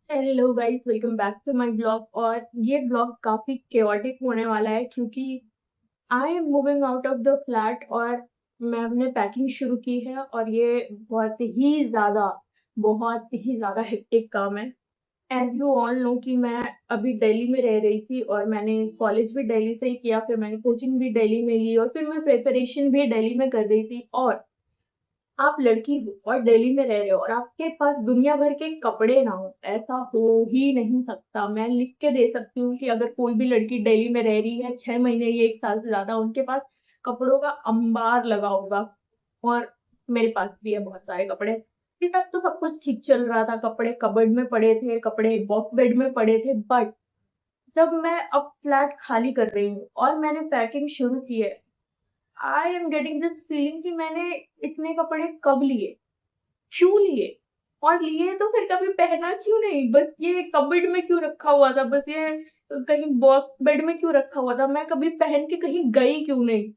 Hello guys, welcome back to my blog. और ये blog काफी केओटिक होने वाला है क्योंकि I am moving out of the flat और मैं अपने पैकिंग शुरू की है। और ये बहुत ही ज्यादा हेक्टिक काम है। एज यू ऑल नो कि मैं अभी दिल्ली में रह रही थी और मैंने कॉलेज भी दिल्ली से ही किया, फिर मैंने कोचिंग भी दिल्ली में ली और फिर मैं प्रिपरेशन भी दिल्ली में कर रही थी। और आप लड़की हो और दिल्ली में रह रहे हो और आपके पास दुनिया भर के कपड़े ना हो, ऐसा हो ही नहीं सकता। मैं लिख के दे सकती हूँ कि अगर कोई भी लड़की दिल्ली में रह रही है 6 महीने या 1 साल से ज्यादा, उनके पास कपड़ों का अंबार लगा होगा। और मेरे पास भी है बहुत सारे कपड़े। अभी तक तो सब कुछ ठीक चल रहा था, कपड़े कबर्ड में पड़े थे, कपड़े बॉक्स बेड में पड़े थे। बट जब मैं अब फ्लैट खाली कर रही हूँ और मैंने पैकिंग शुरू की है, I am getting this feeling कि मैंने इतने कपड़े कब लिए, क्यों लिए, और लिए तो फिर कभी पहना क्यों नहीं। बस ये कबर्ड में क्यों रखा हुआ था, बस ये कहीं बॉक्स बेड में क्यों रखा हुआ था, मैं कभी पहन के कहीं गई क्यों नहीं।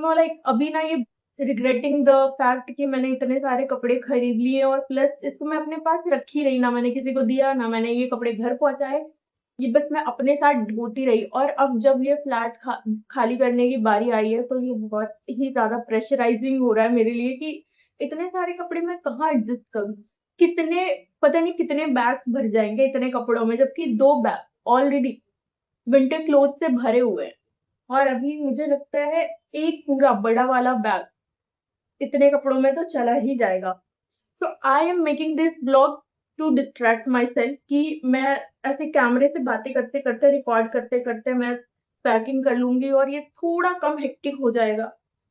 लाइक अभी ना ये रिग्रेटिंग द फैक्ट कि मैंने इतने सारे कपड़े खरीद लिए और प्लस इसको मैं अपने पास रखी रही, ना मैंने किसी को दिया, ना मैंने ये कपड़े घर पहुंचाए। ये बस मैं अपने साथ ढोती रही। और अब जब ये फ्लैट खाली करने की बारी आई है तो ये बहुत ही ज्यादा प्रेशराइजिंग हो रहा है मेरे लिए कि इतने सारे कपड़े मैं कहाँ एडजस्ट करूँ। कितने, पता नहीं कितने बैग्स भर जाएंगे इतने कपड़ों में, जबकि 2 बैग ऑलरेडी विंटर क्लोथ से भरे हुए हैं। और अभी मुझे लगता है एक पूरा बड़ा वाला बैग इतने कपड़ों में तो चला ही जाएगा। तो I am making this blog to distract myself कि मैं ऐसे कैमरे से बातें करते करते, रिकॉर्ड करते करते मैं पैकिंग कर लूंगी और ये थोड़ा कम हेक्टिक हो जाएगा।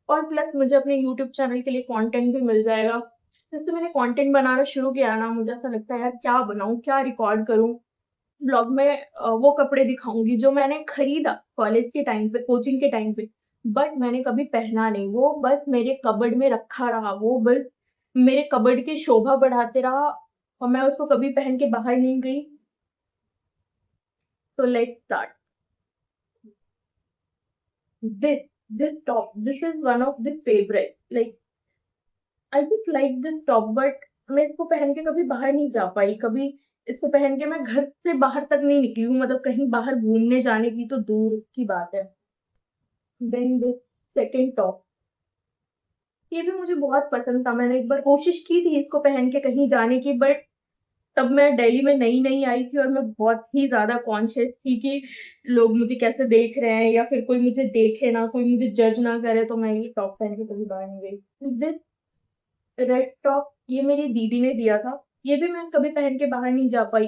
और प्लस मुझे अपने यूट्यूब चैनल के लिए कंटेंट भी मिल जाएगा। जैसे मैंने कंटेंट बनाना शुरू किया ना, मुझे ऐसा लगता है यार क्या बनाऊं, क्या रिकॉर्ड करूं। ब्लॉग में वो कपड़े दिखाऊंगी जो मैंने खरीदा कॉलेज के टाइम पे, कोचिंग के टाइम पे, बट मैंने कभी पहना नहीं। वो बस मेरे कबर्ड में रखा रहा, वो बस मेरे कबर्ड की शोभा बढ़ाते रहा और मैं उसको कभी पहन के बाहर नहीं गई। तो let's start this this top. This is one of the favourite, like I just like this top. But मैं इसको पहन के कभी बाहर नहीं जा पाई, कभी इसको पहन के मैं घर से बाहर तक नहीं निकली हूँ, मतलब कहीं बाहर घूमने जाने की तो दूर की बात है। देन दिस सेकेंड टॉप, ये भी मुझे बहुत पसंद था। मैंने एक बार कोशिश की थी इसको पहन के कहीं जाने की, बट तब मैं दिल्ली में नई नई आई थी और मैं बहुत ही ज्यादा कॉन्शियस थी कि लोग मुझे कैसे देख रहे हैं या फिर कोई मुझे देखे ना, कोई मुझे जज ना करे। तो मैं ये टॉप पहन के कभी बाहर नहीं गई। दिस रेड टॉप, ये मेरी दीदी ने दिया था। ये भी मैं कभी पहन के बाहर नहीं जा पाई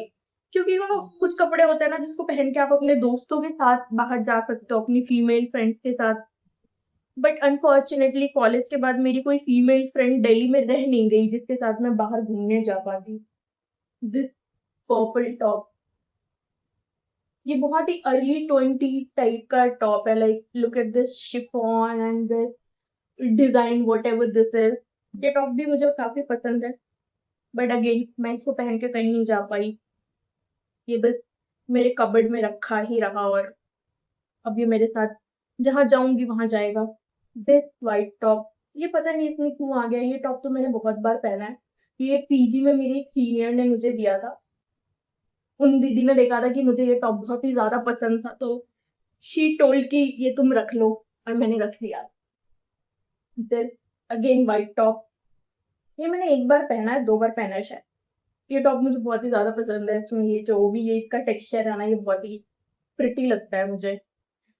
क्योंकि वो कुछ कपड़े होते हैं ना जिसको पहन के आप अपने दोस्तों के साथ बाहर जा सकते हो, अपनी फीमेल फ्रेंड्स के साथ। बट अनफॉर्चुनेटली कॉलेज के बाद मेरी कोई फीमेल फ्रेंड दिल्ली में रह नहीं गई जिसके साथ मैं बाहर घूमने जा पाती। दिस पर्पल टॉप, ये बहुत ही अर्ली 20s टाइप का टॉप है। Like look at this chiffon and this design, what ever this is. ये टॉप भी मुझे काफी पसंद है, बट अगेन मैं इसको पहन के कहीं नहीं जा पाई। ये बस मेरे कबर्ड में रखा ही रहा और अब ये मेरे साथ जहां जाऊंगी वहां जाएगा। दिस वाइट टॉप, ये पता नहीं इसमें क्यों आ गया। ये टॉप तो मैंने बहुत बार पहना है। ये पीजी में मेरी एक सीनियर ने मुझे दिया था। उन दीदी ने देखा था कि मुझे ये टॉप बहुत ही ज्यादा पसंद था, तो शी टोल्ड कि ये तुम रख लो, और मैंने रख लिया। दिस अगेन वाइट टॉप, ये मैंने एक बार पहना है, 2 बार पहना है शायद। ये टॉप मुझे बहुत ही ज्यादा पसंद है। इसमें ये जो भी ये इसका टेक्सचर है ना, ये बहुत ही प्रिटी लगता है मुझे।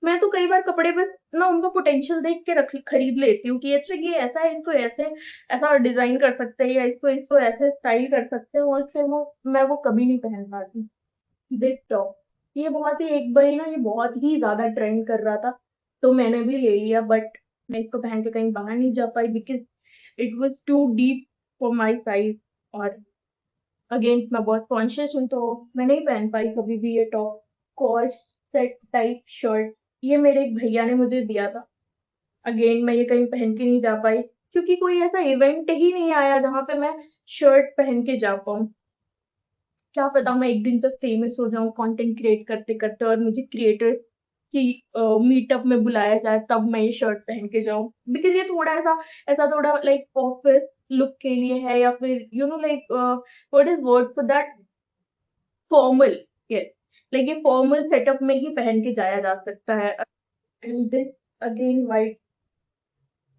मैं तो कई बार कपड़े बस ना उनका पोटेंशियल देख के रख खरीद लेती हूँ कि अच्छा ये ऐसा है, इसको ऐसे ऐसा डिजाइन कर सकते हैं या इसको इसको ऐसे स्टाइल कर सकते हैं, और फिर वो मैं वो कभी नहीं पहन पाती। दिस टॉप, ये बहुत ही एक बार ना ये बहुत ही ज्यादा ट्रेंड कर रहा था तो मैंने भी ले लिया, बट मैं इसको पहन के कहीं बाहर नहीं जा पाई because it was too deep for my size. और अगेन मैं बहुत कॉन्शियस हूँ तो मैं नहीं पहन पाई कभी भी ये top. Co-ord set type shirt, ये मेरे एक भैया ने मुझे दिया था। अगेन मैं ये कहीं पहन के नहीं जा पाई क्योंकि कोई ऐसा इवेंट ही नहीं आया जहां पे मैं शर्ट पहन के जा पाऊँ। क्या पता मैं एक दिन जब फेमस हो जाऊं कंटेंट क्रिएट करते करते और मुझे क्रिएटर्स की मीटअप में बुलाया जाए, तब मैं ये शर्ट पहन के जाऊं। बिकॉज ये थोड़ा ऐसा ऐसा थोड़ा लाइक ऑफिस लुक के लिए है, या फिर you know like what is word for that, formal, yes, like ये फॉर्मल सेटअप में ही पहन के जाया जा सकता है। एंड दिस अगेन वाइट,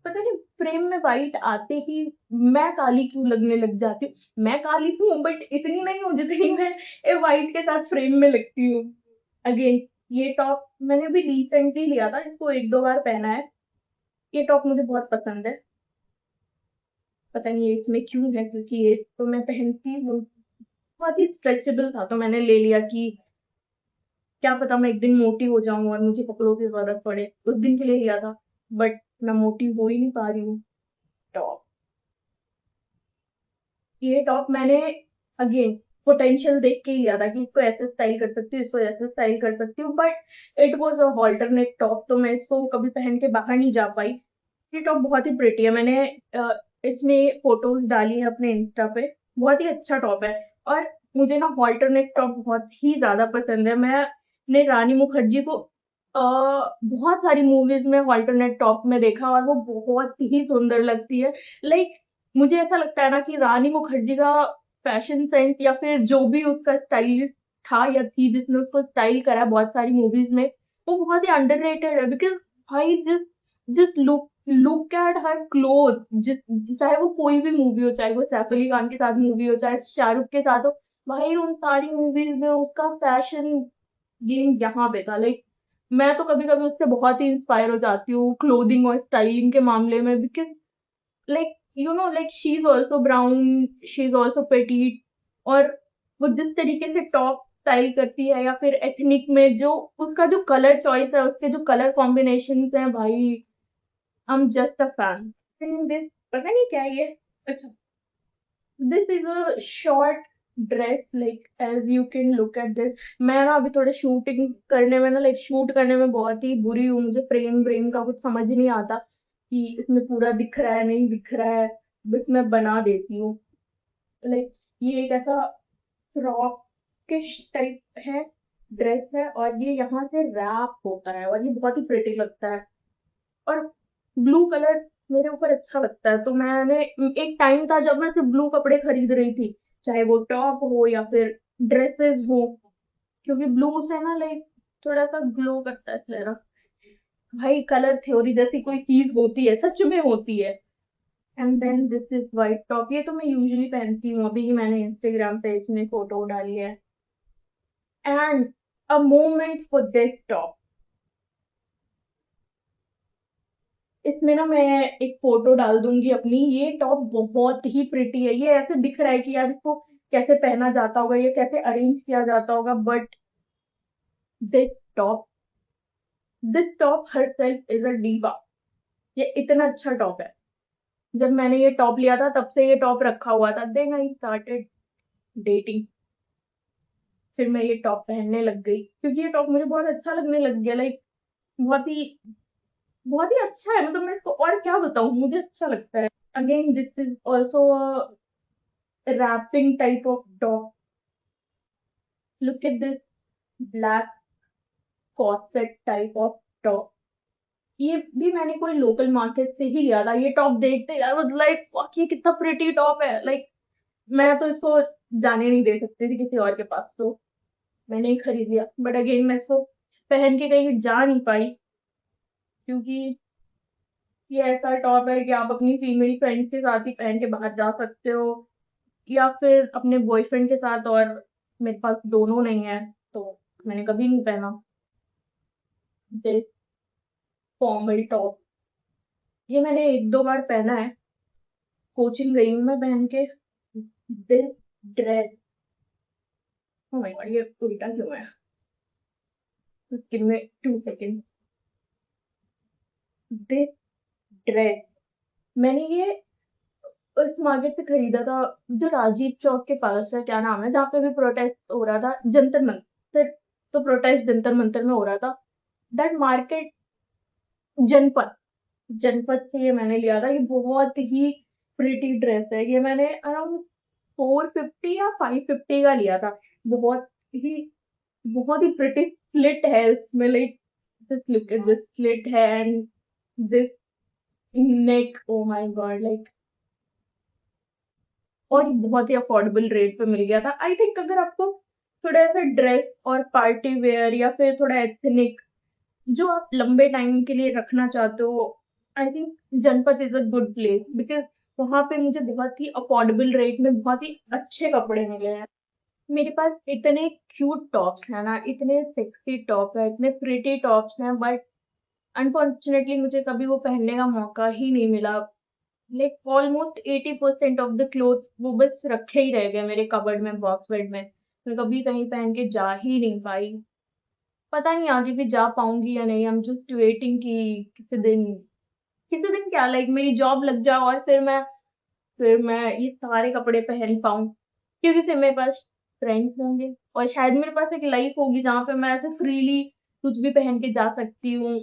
पता नहीं फ्रेम में वाइट आते ही मैं काली क्यों लगने लग जाती हूँ। मैं काली हूँ बट इतनी नहीं हूँ जितनी मैं वाइट के साथ फ्रेम में लगती हूँ। अगेन ये टॉप मैंने भी रिसेंटली लिया था, इसको एक दो बार पहना है। ये टॉप मुझे बहुत पसंद है, पता नहीं ये इसमें क्यों है, क्योंकि ये तो मैं पहनती हूँ। बहुत ही स्ट्रेचेबल था तो मैंने ले लिया कि क्या पता मैं एक दिन मोटी हो जाऊं और मुझे कपड़ों की जरूरत पड़े, उस दिन के लिए लिया था। बट मैं मोटी हो ही नहीं पा रही हूँ। टॉप, ये टॉप मैंने अगेन पोटेंशियल देख के ही लिया था कि इसको ऐसे स्टाइल कर सकती हूँ, इसको ऐसे स्टाइल कर सकती हूँ, but it was a alternate top, तो मैं इसको कभी पहन के बाहर नहीं जा पाई। ये टॉप बहुत ही प्रिटी है, मैंने इसमें फोटोज डाली है अपने इंस्टा पे। बहुत ही अच्छा टॉप है। और मुझे ना ऑल्टरनेट टॉप बहुत ही ज्यादा पसंद है। मैंने रानी मुखर्जी को बहुत सारी मूवीज में ऑल्टरनेट टॉप में देखा और वो बहुत ही सुंदर लगती है। लाइक मुझे ऐसा लगता है ना कि रानी मुखर्जी का फैशन सेंस या फिर जो भी उसका स्टाइल था या थी जिसने उसको स्टाइल करा बहुत सारी मूवीज में, वो बहुत ही अंडररेटेड है। बिकॉज भाई जिस जिस लुक एट हर क्लोथ, जिस चाहे वो कोई भी मूवी हो, चाहे वो सैफ अली खान के साथ मूवी हो, चाहे शाहरुख के साथ हो, भाई उन सारी मूवीज में उसका फैशन गेम यहाँ पे था। लाइक मैं तो कभी कभी उससे बहुत ही इंस्पायर हो जाती हूँ क्लोथिंग और स्टाइलिंग के मामले में। Because like you know like she is also brown, she is also Petit, और वो जिस तरीके से टॉप स्टाइल करती है या फिर एथनिक में जो उसका जो कलर चॉइस है, उसके जो कलर कॉम्बिनेशन हैं भाई, I am just a fan. This पता नहीं क्या है ये। अच्छा, this is a short dress, like as you can look at this. मैं ना अभी थोड़े शूटिंग करने में ना लाइक शूट करने में बहुत ही बुरी हूँ, मुझे फ्रेम व्रेम का कुछ समझ नहीं आता कि इसमें पूरा दिख रहा है नहीं दिख रहा है, बस मैं बना देती हूँ। लाइक ये एक ऐसा फ्रॉकिश टाइप है, ड्रेस है, और ये यहाँ से रैप होता है और ये बहुत ही प्रिटी लगता है। और ब्लू कलर मेरे ऊपर अच्छा लगता है, तो मैंने एक टाइम था जब मैं सिर्फ ब्लू कपड़े खरीद रही थी, चाहे वो टॉप हो या फिर ड्रेसेस हो, क्योंकि ब्लू से ना लाइक थोड़ा सा ग्लो करता है चेहरा। भाई कलर थ्योरी जैसी कोई चीज होती है, सच में होती है। And then this is white top, ये तो मैं यूजुअली पहनती हूँ, अभी ही मैंने इंस्टाग्राम पे इसमें फोटो डाली है। And a moment for this top, इसमें ना मैं एक फोटो डाल दूंगी अपनी। ये टॉप बहुत ही प्रिटी है, ये ऐसे दिख रहा है कि यार इसको कैसे पहना जाता होगा, ये कैसे अरेंज किया जाता होगा, but this top, this top her self is a diva. ये इतना अच्छा टॉप है, जब मैंने ये टॉप लिया था तब से ये टॉप रखा हुआ था। देन आई स्टार्टेड डेटिंग, फिर मैं ये टॉप पहनने लग गई क्योंकि ये टॉप मुझे बहुत अच्छा लगने लग गया। लाइक बहुत ही बहुत ही अच्छा है, मतलब मैं इसको और क्या बताऊं, मुझे अच्छा लगता है। Again this is also wrapping type of top. Look at this black corset type of top. ये भी मैंने कोई लोकल मार्केट से ही लिया था। ये टॉप देखते आई वाज लाइक फक, ये कितना प्रिटी टॉप है। लाइक मैं तो इसको जाने नहीं दे सकती थी किसी और के पास, तो मैंने ही खरीद लिया। बट अगेन मैं इसको पहन के कहीं जा नहीं पाई, क्योंकि ये ऐसा टॉप है कि आप अपनी फीमेल फ्रेंड्स के साथ ही पहन के बाहर जा सकते हो, या फिर अपने बॉयफ्रेंड के साथ, और मेरे पास दोनों नहीं है तो मैंने कभी नहीं पहना दिस फॉर्मल टॉप। ये मैंने एक दो बार पहना है, कोचिंग गई हूँ मैं पहन के। This dress, oh my God, ये उल्टा क्यों है, give me 2 seconds. This dress मैंने ये उस मार्केट से खरीदा था जो राजीव चौक के पास है, क्या नाम है, जहाँ पे भी प्रोटेस्ट हो रहा था, जंतर मंतर। तो प्रोटेस्ट जंतर मंतर में हो रहा था, दैट मार्केट, जनपद, जनपद से ये मैंने लिया था। ये बहुत ही प्रिटी ड्रेस है, ये मैंने अराउंड 450 या 550 का लिया था। बहुत ही बहुत ही प्रिटी स्लिट है इसमें, like just look at this slit है and this neck, oh my God, like और बहुत ही अफोर्डेबल रेट पे मिल गया था। आई थिंक अगर आपको थोड़ा ऐसा ड्रेस और पार्टी वेयर या फिर थोड़ा एथनिक जो आप लंबे टाइम के लिए रखना चाहते हो, I think Janpath is a good place, because वहां पे मुझे बहुत ही अफोर्डेबल रेट में बहुत ही अच्छे कपड़े मिले हैं। मेरे पास इतने क्यूट टॉप्स हैं ना, इतने सेक्सी टॉप है, इतने प्रिटी टॉप्स हैं, बट अनफॉर्चुनेटली मुझे कभी वो पहनने का मौका ही नहीं मिला। Like almost 80% of the cloth वो बस रखे ही रह गए मेरे कबर्ड में, बॉक्स बेड में। मैं कभी कहीं पहन के जा ही नहीं पाई। पता नहीं आगे भी जा पाऊंगी या नहीं। आई एम जस्ट वेटिंग कि किसी दिन क्या, लाइक मेरी जॉब लग जाए और फिर मैं ये सारे कपड़े पहन पाऊँ, क्योंकि फिर मेरे पास फ्रेंड्स होंगे और शायद मेरे पास एक लाइफ होगी जहाँ पे मैं ऐसे फ्रीली कुछ भी पहन के जा सकती हूँ।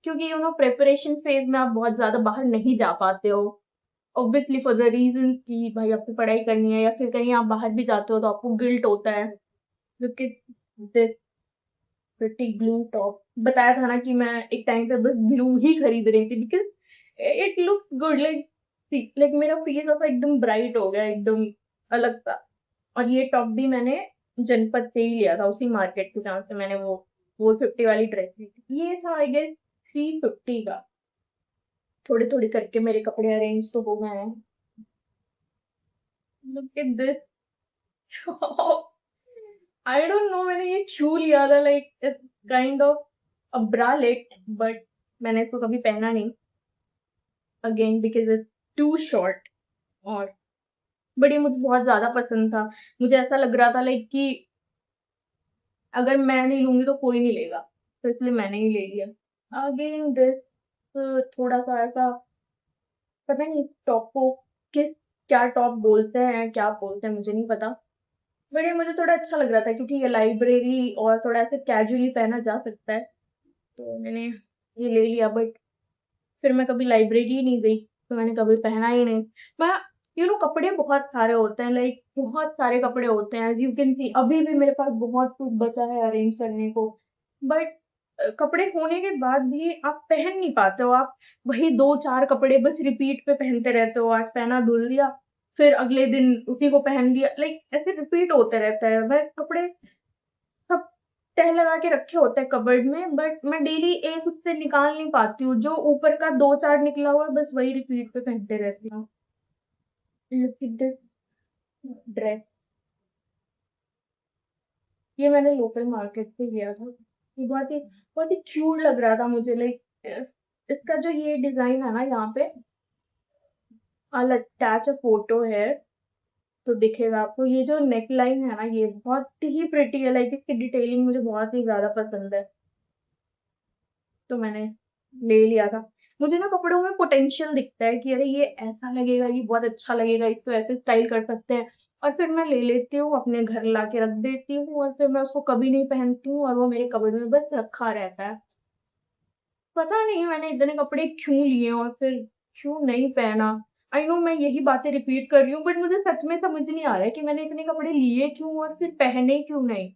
क्योंकि प्रिपरेशन फेज में आप बहुत ज्यादा बाहर नहीं जा पाते हो, ऑब्वियसली फॉर द रीजन कि भाई आपको पढ़ाई करनी है, या फिर कहीं आप बाहर भी जाते हो तो आपको गिल्ट होता है। क्योंकि दिस प्रिटी ब्लू टॉप, बताया था ना कि मैं एक टाइम पे बस ब्लू ही खरीद रही थी, because it looks good, like मेरा फेस ऐसा एकदम ब्राइट हो गया, एकदम अलग सा। और ये टॉप भी मैंने जनपद से ही लिया था, उसी मार्केट से जहाँ से मैंने वो 450 वाली ड्रेस ली थी। ये था आई गेस 350 का। थोड़े थोड़े करके मेरे कपड़े अरेंज तो हो गए हैं। Look at this top. I don't know मैंने ये क्यों लिया था, like it's kind of a bralette, but मैंने इसको कभी पहना नहीं, again because it's too short. और बट ये मुझे बहुत ज्यादा पसंद था। मुझे ऐसा लग रहा था लाइक कि अगर मैं नहीं लूंगी तो कोई नहीं लेगा, तो इसलिए मैंने ही ले लिया। अगेन दिस थोड़ा सा ऐसा, पता नहीं इस टॉप को किस क्या टॉप बोलते हैं, क्या बोलते हैं मुझे नहीं पता। बट ये मुझे थोड़ा अच्छा लग रहा था क्योंकि ये लाइब्रेरी और थोड़ा ऐसे कैजुअली पहना जा सकता है, तो मैंने ये ले लिया। बट फिर मैं कभी लाइब्रेरी ही नहीं गई, तो मैंने कभी पहना ही नहीं। मैं कपड़े बहुत सारे होते हैं, लाइक बहुत सारे कपड़े होते हैं, एज यू कैन सी अभी भी मेरे पास बहुत कुछ बचा है अरेंज करने को। बट कपड़े होने के बाद भी आप पहन नहीं पाते हो। आप वही दो चार कपड़े बस रिपीट पे पहनते रहते हो, आज पहना धुल दिया, फिर अगले दिन उसी को पहन लिया, लाइक ऐसे रिपीट होते रहता है। वह कपड़े सब तह लगा के रखे होते हैं कबर्ड में, बट मैं डेली एक उससे निकाल नहीं पाती हूँ। जो ऊपर का दो चार निकला हुआ है बस वही रिपीट पे पहनते रहती हूँ। Look at this dress. ये मैंने लोकल मार्केट से लिया था। ये बहुत ही क्यूट लग रहा था मुझे, लाइक इसका जो ये डिजाइन है ना यहाँ पे, I'll attach a photo है तो दिखेगा आपको। ये जो नेक लाइन है ना, ये बहुत ही प्रिटी है, लाइक इसकी डिटेलिंग मुझे बहुत ही ज्यादा पसंद है, तो मैंने ले लिया था। मुझे ना कपड़ों में पोटेंशियल दिखता है कि अरे ये ऐसा लगेगा, ये बहुत अच्छा लगेगा, इसको ऐसे स्टाइल कर सकते हैं, और फिर मैं ले लेती हूँ, अपने घर लाके रख देती हूँ, और फिर मैं उसको कभी नहीं पहनती हूँ, और वो मेरे कबर्ड में बस रखा रहता है। पता नहीं मैंने इतने कपड़े क्यों लिए और फिर क्यों नहीं पहना। आई नो मैं यही बातें रिपीट कर रही हूँ, बट मुझे सच में समझ नहीं आ रहा है कि मैंने इतने कपड़े लिए क्यों और फिर पहने क्यों नहीं।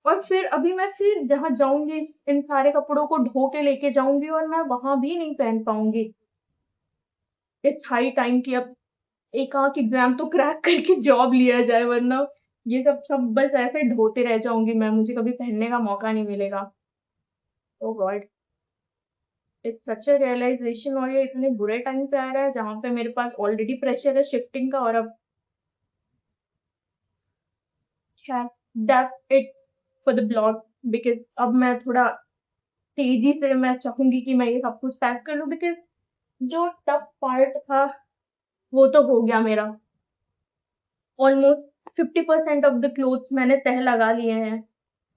और फिर अभी मैं फिर जहाँ जाऊंगी इन सारे कपड़ों को ढो के लेके जाऊंगी और मैं वहां भी नहीं पहन पाऊंगी। इट्स हाई टाइम कि अब एक आंख एग्जाम तो क्रैक करके जॉब लिया जाए, वरना ये सब सब बस ऐसे ढोते रह जाऊंगी मैं, मुझे कभी पहनने का मौका नहीं मिलेगा। Oh God, it's such a realisation. और ये इतने बुरे टाइम पे आ रहा है जहाँ पे मेरे पास ऑलरेडी प्रेशर है शिफ्टिंग का, और अब खैर that's it for the blog. Because अब मैं थोड़ा तेजी से मैं चाहूंगी कि मैं ये सब कुछ पैक कर लूं, बिकॉज जो टफ पार्ट था वो तो हो गया मेरा। ऑलमोस्ट 50% ऑफ द क्लोथ्स मैंने तह लगा लिए हैं,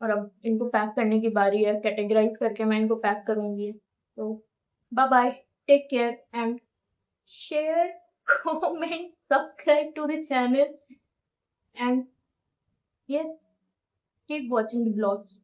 और अब इनको पैक करने की बारी है। कैटेगराइज करके मैं इनको पैक करूंगी। तो bye bye, take care and share, comment, subscribe to the channel, and yes, keep watching the vlogs.